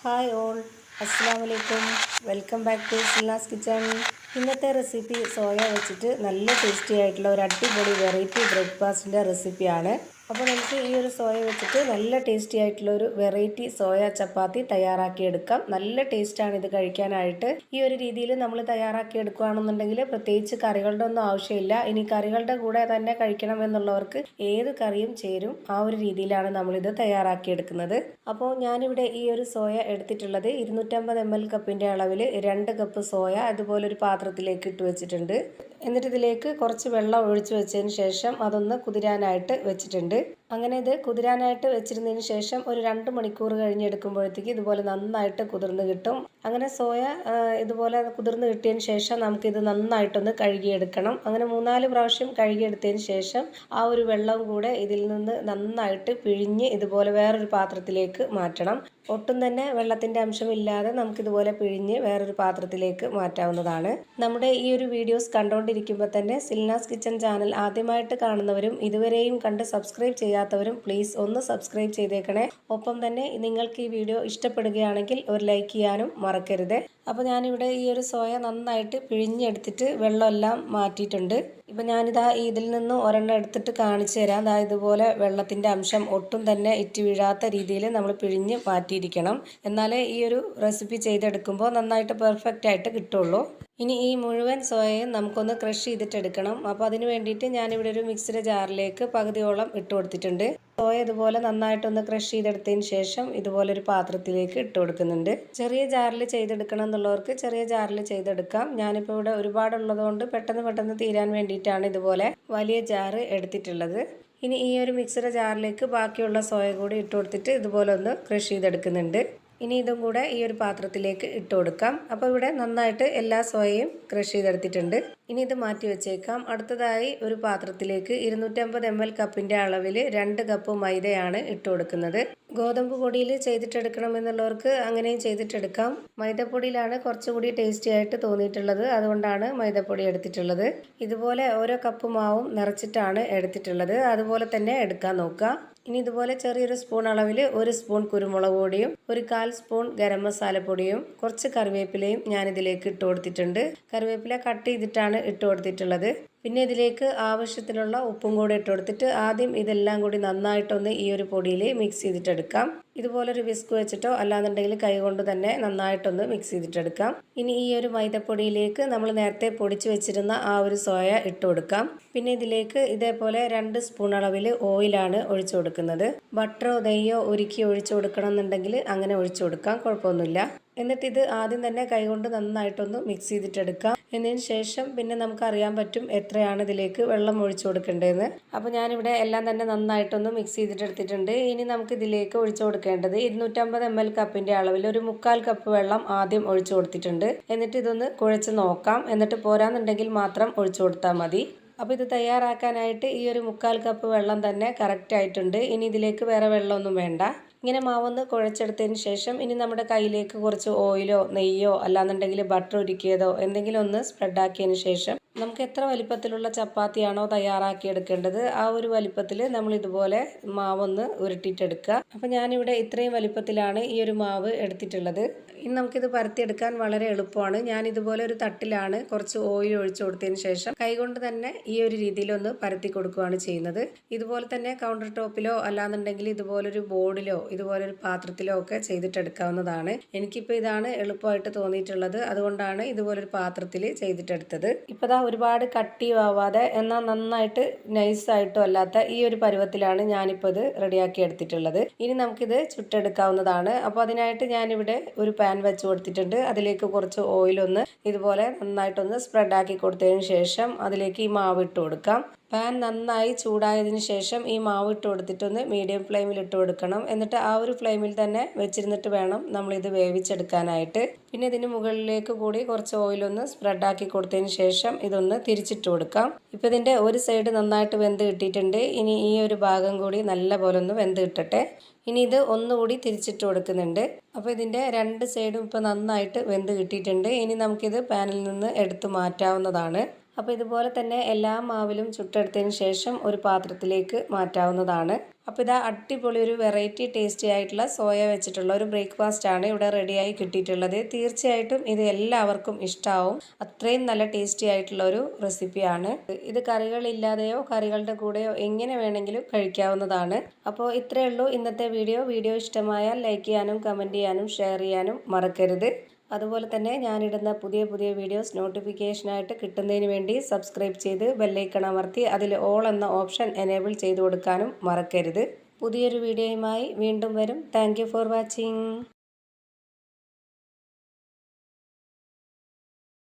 Hi all, അസ്സലാമു അലൈക്കും. Welcome back to Silnas kitchen. ഇന്നത്തെ റെസിപ്പി സോയ വെച്ചിട്ട് നല്ല ടേസ്റ്റി ആയിട്ടുള്ള ഒരു അടിപൊളി വെറൈറ്റി ബ്രേക്ക്ഫാസ്റ്റിൻ്റെ റെസിപ്പിയാണ്. അപ്പോൾ നമുക്ക് ഈ ഒരു സോയ വെച്ചിട്ട് നല്ല ടേസ്റ്റി ആയിട്ടുള്ള ഒരു വെറൈറ്റി സോയ ചപ്പാത്തി തയ്യാറാക്കിയെടുക്കാം. നല്ല ടേസ്റ്റാണ് ഇത് കഴിക്കാനായിട്ട്. ഈ ഒരു രീതിയിൽ നമ്മൾ തയ്യാറാക്കി എടുക്കുകയാണെന്നുണ്ടെങ്കിൽ പ്രത്യേകിച്ച് കറികളുടെ ഒന്നും ആവശ്യമില്ല. ഇനി കറികളുടെ കൂടെ തന്നെ കഴിക്കണം എന്നുള്ളവർക്ക് ഏത് കറിയും ചേരും. ആ ഒരു രീതിയിലാണ് നമ്മളിത് തയ്യാറാക്കിയെടുക്കുന്നത്. അപ്പോൾ ഞാനിവിടെ ഈ ഒരു സോയ എടുത്തിട്ടുള്ളത് 250 ml കപ്പിൻ്റെ അളവിൽ 2 കപ്പ് സോയ അതുപോലെ ഒരു പാത്രത്തിലേക്ക് ഇട്ട് വെച്ചിട്ടുണ്ട്. എന്നിട്ട് ഇതിലേക്ക് കുറച്ച് വെള്ളം ഒഴിച്ചു വെച്ചതിന് ശേഷം അതൊന്ന് കുതിരാനായിട്ട് വെച്ചിട്ടുണ്ട്. അങ്ങനെ ഇത് കുതിരാനായിട്ട് വെച്ചിരുന്നതിന് ശേഷം ഒരു 2 മണിക്കൂർ കഴിഞ്ഞെടുക്കുമ്പോഴത്തേക്ക് ഇതുപോലെ നന്നായിട്ട് കുതിർന്ന് കിട്ടും. അങ്ങനെ സോയ ഇതുപോലെ കുതിർന്ന് കിട്ടിയതിന് ശേഷം നമുക്കിത് നന്നായിട്ടൊന്ന് കഴുകിയെടുക്കണം. അങ്ങനെ 3-4 പ്രാവശ്യം കഴുകിയെടുത്തതിന് ശേഷം ആ ഒരു വെള്ളം കൂടെ ഇതിൽ നിന്ന് നന്നായിട്ട് പിഴിഞ്ഞ് ഇതുപോലെ വേറൊരു പാത്രത്തിലേക്ക് മാറ്റണം. ഒട്ടും തന്നെ വെള്ളത്തിൻ്റെ അംശമില്ലാതെ നമുക്കിതുപോലെ പിഴിഞ്ഞ് വേറൊരു പാത്രത്തിലേക്ക് മാറ്റാവുന്നതാണ്. നമ്മുടെ ഈ ഒരു വീഡിയോസ് കണ്ടുകൊണ്ടിരിക്കുമ്പോൾ തന്നെ സിൽനാസ് കിച്ചൺ ചാനൽ ആദ്യമായിട്ട് കാണുന്നവരും ഇതുവരെയും കണ്ട് സബ്സ്ക്രൈബ് ചെയ്യാത്തവരും പ്ലീസ് ഒന്ന് സബ്സ്ക്രൈബ് ചെയ്തേക്കണേ. ഒപ്പം തന്നെ നിങ്ങൾക്ക് ഈ വീഡിയോ ഇഷ്ടപ്പെടുകയാണെങ്കിൽ ഒരു ലൈക്ക് ചെയ്യാനും മറക്കരുത്. അപ്പോൾ ഞാനിവിടെ ഈ ഒരു സോയ നന്നായിട്ട് പിഴിഞ്ഞെടുത്തിട്ട് വെള്ളമെല്ലാം മാറ്റിയിട്ടുണ്ട്. ഇപ്പം ഞാനിതാ ഇതിൽ നിന്ന് ഒരെണ്ണം എടുത്തിട്ട് കാണിച്ചു തരാം. അതായത് ഇതുപോലെ വെള്ളത്തിൻ്റെ അംശം ഒട്ടും തന്നെ ഇറ്റ് വീഴാത്ത രീതിയിൽ നമ്മൾ പിഴിഞ്ഞ് മാറ്റിയിരിക്കണം. എന്നാലേ ഈ ഒരു റെസിപ്പി ചെയ്തെടുക്കുമ്പോൾ നന്നായിട്ട് പെർഫെക്റ്റ് ആയിട്ട് കിട്ടുള്ളൂ. ഇനി ഈ മുഴുവൻ സോയയും നമുക്കൊന്ന് ക്രഷ് ചെയ്തിട്ടെടുക്കണം. അപ്പോൾ അതിന് വേണ്ടിയിട്ട് ഞാനിവിടെ ഒരു മിക്സിയുടെ ജാറിലേക്ക് പകുതിയോളം ഇട്ട് കൊടുത്തിട്ടുണ്ട്. സോയ ഇതുപോലെ നന്നായിട്ടൊന്ന് ക്രഷ് ചെയ്തെടുത്തതിന് ശേഷം ഇതുപോലെ ഒരു പാത്രത്തിലേക്ക് ഇട്ട് കൊടുക്കുന്നുണ്ട്. ചെറിയ ജാറിൽ ചെയ്തെടുക്കണം എന്നുള്ളവർക്ക് ചെറിയ ജാറിൽ ചെയ്തെടുക്കാം. ഞാനിപ്പോൾ ഇവിടെ ഒരുപാടുള്ളതുകൊണ്ട് പെട്ടെന്ന് തീരാൻ വേണ്ടിയിട്ടാണ് ഇതുപോലെ വലിയ ജാറ് എടുത്തിട്ടുള്ളത്. ഇനി ഈ ഒരു മിക്സിയുടെ ജാറിലേക്ക് ബാക്കിയുള്ള സോയ കൂടി ഇട്ട് കൊടുത്തിട്ട് ഇതുപോലെ ഒന്ന് ക്രഷ് ചെയ്തെടുക്കുന്നുണ്ട്. ഇനി ഇതും കൂടെ ഈ ഒരു പാത്രത്തിലേക്ക് ഇട്ട് കൊടുക്കാം. അപ്പോൾ ഇവിടെ നന്നായിട്ട് എല്ലാ സോയയും ക്രഷ് ചെയ്തെടുത്തിട്ടുണ്ട്. ഇനി ഇത് മാറ്റി വെച്ചേക്കാം. അടുത്തതായി ഒരു പാത്രത്തിലേക്ക് 250 ml കപ്പിൻ്റെ അളവിൽ 2 കപ്പ് മൈദയാണ് ഇട്ട് കൊടുക്കുന്നത്. ഗോതമ്പ് പൊടിയിൽ ചെയ്തിട്ടെടുക്കണം എന്നുള്ളവർക്ക് അങ്ങനെയും ചെയ്തിട്ടെടുക്കാം. മൈദപ്പൊടിയിലാണ് കുറച്ചുകൂടി ടേസ്റ്റി ആയിട്ട് തോന്നിയിട്ടുള്ളത്. അതുകൊണ്ടാണ് മൈദപ്പൊടി എടുത്തിട്ടുള്ളത്. ഇതുപോലെ ഓരോ കപ്പ് മാവും നിറച്ചിട്ടാണ് എടുത്തിട്ടുള്ളത്. അതുപോലെ തന്നെ എടുക്കാൻ നോക്കുക. ഇനി ഇതുപോലെ ചെറിയൊരു സ്പൂൺ അളവിൽ 1 സ്പൂൺ കുരുമുളക് പൊടിയും 1/4 സ്പൂൺ ഗരം മസാലപ്പൊടിയും കുറച്ച് കറിവേപ്പിലയും ഞാനിതിലേക്ക് ഇട്ട് കൊടുത്തിട്ടുണ്ട്. കറിവേപ്പില കട്ട് ചെയ്തിട്ടാണ് ഇട്ട് കൊടുത്തിട്ടുള്ളത്. പിന്നെ ഇതിലേക്ക് ആവശ്യത്തിനുള്ള ഉപ്പും കൂടെ ഇട്ട് കൊടുത്തിട്ട് ആദ്യം ഇതെല്ലാം കൂടി നന്നായിട്ടൊന്ന് ഈ ഒരു പൊടിയിൽ മിക്സ് ചെയ്തിട്ടെടുക്കാം. ഇതുപോലൊരു വിസ്ക് വെച്ചിട്ടോ അല്ലാന്നുണ്ടെങ്കിൽ കൈ കൊണ്ട് തന്നെ നന്നായിട്ടൊന്ന് മിക്സ് ചെയ്തിട്ടെടുക്കാം. ഇനി ഈ ഒരു മൈദപ്പൊടിയിലേക്ക് നമ്മൾ നേരത്തെ പൊടിച്ച് വെച്ചിരുന്ന ആ ഒരു സോയ ഇട്ട് കൊടുക്കാം. പിന്നെ ഇതിലേക്ക് ഇതേപോലെ 2 സ്പൂൺ അളവിൽ ഓയിലാണ് ഒഴിച്ചു കൊടുക്കുന്നത്. ബട്ടറോ നെയ്യോ ഉരുക്കി ഒഴിച്ചു കൊടുക്കണം എന്നുണ്ടെങ്കിൽ അങ്ങനെ ഒഴിച്ചു കൊടുക്കാം, കുഴപ്പമൊന്നുമില്ല. എന്നിട്ട് ഇത് ആദ്യം തന്നെ കൈകൊണ്ട് നന്നായിട്ടൊന്ന് മിക്സ് ചെയ്തിട്ടെടുക്കാം. എന്നതിന് ശേഷം പിന്നെ നമുക്കറിയാൻ പറ്റും എത്രയാണ് ഇതിലേക്ക് വെള്ളം ഒഴിച്ചു കൊടുക്കേണ്ടതെന്ന്. അപ്പോൾ ഞാനിവിടെ എല്ലാം തന്നെ നന്നായിട്ടൊന്ന് മിക്സ് ചെയ്തിട്ടെടുത്തിട്ടുണ്ട്. ഇനി നമുക്ക് ഇതിലേക്ക് ഒഴിച്ചു കൊടുക്കേണ്ടത് 250 ml കപ്പിൻ്റെ അളവിൽ ഒരു 1/4 കപ്പ് വെള്ളം ആദ്യം ഒഴിച്ചു കൊടുത്തിട്ടുണ്ട്. എന്നിട്ട് ഇതൊന്ന് കുഴച്ച് നോക്കാം. എന്നിട്ട് പോരാന്നുണ്ടെങ്കിൽ മാത്രം ഒഴിച്ചു കൊടുത്താൽ മതി. അപ്പോൾ ഇത് തയ്യാറാക്കാനായിട്ട് ഈ ഒരു 1/4 കപ്പ് വെള്ളം തന്നെ കറക്റ്റ് ആയിട്ടുണ്ട്. ഇനി ഇതിലേക്ക് വേറെ വെള്ളമൊന്നും വേണ്ട. ഇങ്ങനെ മാവൊന്ന് കുഴച്ചെടുത്തതിന് ശേഷം ഇനി നമ്മുടെ കയ്യിലേക്ക് കുറച്ച് ഓയിലോ നെയ്യോ അല്ലാന്നുണ്ടെങ്കിൽ ബട്ടർ ഉരുക്കിയതോ എന്തെങ്കിലും ഒന്ന് സ്പ്രെഡാക്കിയതിന് ശേഷം നമുക്ക് എത്ര വലിപ്പത്തിലുള്ള ചപ്പാത്തിയാണോ തയ്യാറാക്കിയെടുക്കേണ്ടത് ആ ഒരു വലിപ്പത്തിൽ നമ്മൾ ഇതുപോലെ മാവൊന്ന് ഉരുട്ടിയിട്ടെടുക്കുക. അപ്പോൾ ഞാനിവിടെ ഇത്രയും വലിപ്പത്തിലാണ് ഈ ഒരു മാവ് എടുത്തിട്ടുള്ളത്. ഇനി നമുക്കിത് പരത്തിയെടുക്കാൻ വളരെ എളുപ്പമാണ്. ഞാൻ ഇതുപോലെ ഒരു തട്ടിലാണ് കുറച്ച് ഓയിൽ ഒഴിച്ചു കൊടുത്തതിന് ശേഷം കൈകൊണ്ട് തന്നെ ഈ ഒരു രീതിയിലൊന്ന് പരത്തി കൊടുക്കുകയാണ് ചെയ്യുന്നത്. ഇതുപോലെ തന്നെ കൗണ്ടർ ടോപ്പിലോ അല്ലാന്നുണ്ടെങ്കിൽ ഇതുപോലൊരു ബോർഡിലോ ഇതുപോലൊരു പാത്രത്തിലോ ഒക്കെ ചെയ്തിട്ടെടുക്കാവുന്നതാണ്. എനിക്കിപ്പോൾ ഇതാണ് എളുപ്പമായിട്ട് തോന്നിയിട്ടുള്ളത്. അതുകൊണ്ടാണ് ഇതുപോലൊരു പാത്രത്തിൽ ചെയ്തിട്ടെടുത്തത്. ഇപ്പോൾ ഒരുപാട് കട്ടിയാവാതെ എന്നാൽ നന്നായിട്ട് നൈസായിട്ടും അല്ലാത്ത ഈ ഒരു പരുവത്തിലാണ് ഞാനിപ്പോൾ ഇത് റെഡിയാക്കി എടുത്തിട്ടുള്ളത്. ഇനി നമുക്കിത് ചുട്ടെടുക്കാവുന്നതാണ്. അപ്പോൾ അതിനായിട്ട് ഞാനിവിടെ ഒരു പാൻ വെച്ച് കൊടുത്തിട്ടുണ്ട്. അതിലേക്ക് കുറച്ച് ഓയിലൊന്ന് ഇതുപോലെ നന്നായിട്ടൊന്ന് സ്പ്രെഡാക്കി കൊടുത്തതിന് ശേഷം അതിലേക്ക് ഈ മാവ് ഇട്ട് കൊടുക്കാം. പാൻ നന്നായി ചൂടായതിന് ശേഷം ഈ മാവ് ഇട്ട് കൊടുത്തിട്ടൊന്ന് മീഡിയം ഫ്ലെയിമിൽ ഇട്ട് കൊടുക്കണം. എന്നിട്ട് ആ ഒരു ഫ്ലെയിമിൽ തന്നെ വെച്ചിരുന്നിട്ട് വേണം നമ്മളിത് വേവിച്ചെടുക്കാനായിട്ട്. പിന്നെ ഇതിന് മുകളിലേക്ക് കൂടി കുറച്ച് ഓയിലൊന്ന് സ്പ്രെഡാക്കി കൊടുത്തതിന് ശേഷം ഇതൊന്ന് തിരിച്ചിട്ട് കൊടുക്കാം. ഇപ്പോൾ ഇതിൻ്റെ ഒരു സൈഡ് നന്നായിട്ട് വെന്ത് കിട്ടിയിട്ടുണ്ട്. ഇനി ഈ ഒരു ഭാഗം കൂടി നല്ല പോലെ ഒന്ന് വെന്ത് കിട്ടട്ടെ. ഇനി ഇത് ഒന്നുകൂടി തിരിച്ചിട്ട് കൊടുക്കുന്നുണ്ട്. അപ്പോൾ ഇതിൻ്റെ 2 സൈഡും ഇപ്പോൾ നന്നായിട്ട് വെന്ത് കിട്ടിയിട്ടുണ്ട്. ഇനി നമുക്കിത് പാനിൽ നിന്ന് എടുത്ത് മാറ്റാവുന്നതാണ്. അപ്പോൾ ഇതുപോലെ തന്നെ എല്ലാ മാവിലും ചുട്ടെടുത്തതിന് ശേഷം ഒരു പാത്രത്തിലേക്ക് മാറ്റാവുന്നതാണ്. അപ്പോൾ ഇതാ അടിപൊളി ഒരു വെറൈറ്റി ടേസ്റ്റി ആയിട്ടുള്ള സോയ വെച്ചിട്ടുള്ള ഒരു ബ്രേക്ക്ഫാസ്റ്റ് ആണ് ഇവിടെ റെഡിയായി കിട്ടിയിട്ടുള്ളത്. തീർച്ചയായിട്ടും ഇത് എല്ലാവർക്കും ഇഷ്ടമാവും. അത്രയും നല്ല ടേസ്റ്റി ആയിട്ടുള്ള ഒരു റെസിപ്പിയാണ്. ഇത് കറികളില്ലാതെയോ കറികളുടെ കൂടെയോ എങ്ങനെ വേണമെങ്കിലും കഴിക്കാവുന്നതാണ്. അപ്പോൾ ഇത്രയേ ഉള്ളൂ ഇന്നത്തെ വീഡിയോ. വീഡിയോ ഇഷ്ടമായാൽ ലൈക്ക് ചെയ്യാനും കമൻറ്റ് ചെയ്യാനും ഷെയർ ചെയ്യാനും മറക്കരുത്. അതുപോലെ തന്നെ ഞാനിടുന്ന പുതിയ വീഡിയോസ് നോട്ടിഫിക്കേഷനായിട്ട് കിട്ടുന്നതിന് വേണ്ടി സബ്സ്ക്രൈബ് ചെയ്ത് ബെല്ലൈക്കൺ അമർത്തി അതിൽ ഓൾ എന്ന ഓപ്ഷൻ എനേബിൾ ചെയ്ത് കൊടുക്കാനും മറക്കരുത്. പുതിയൊരു വീഡിയോയുമായി വീണ്ടും വരും. Thank you for watching.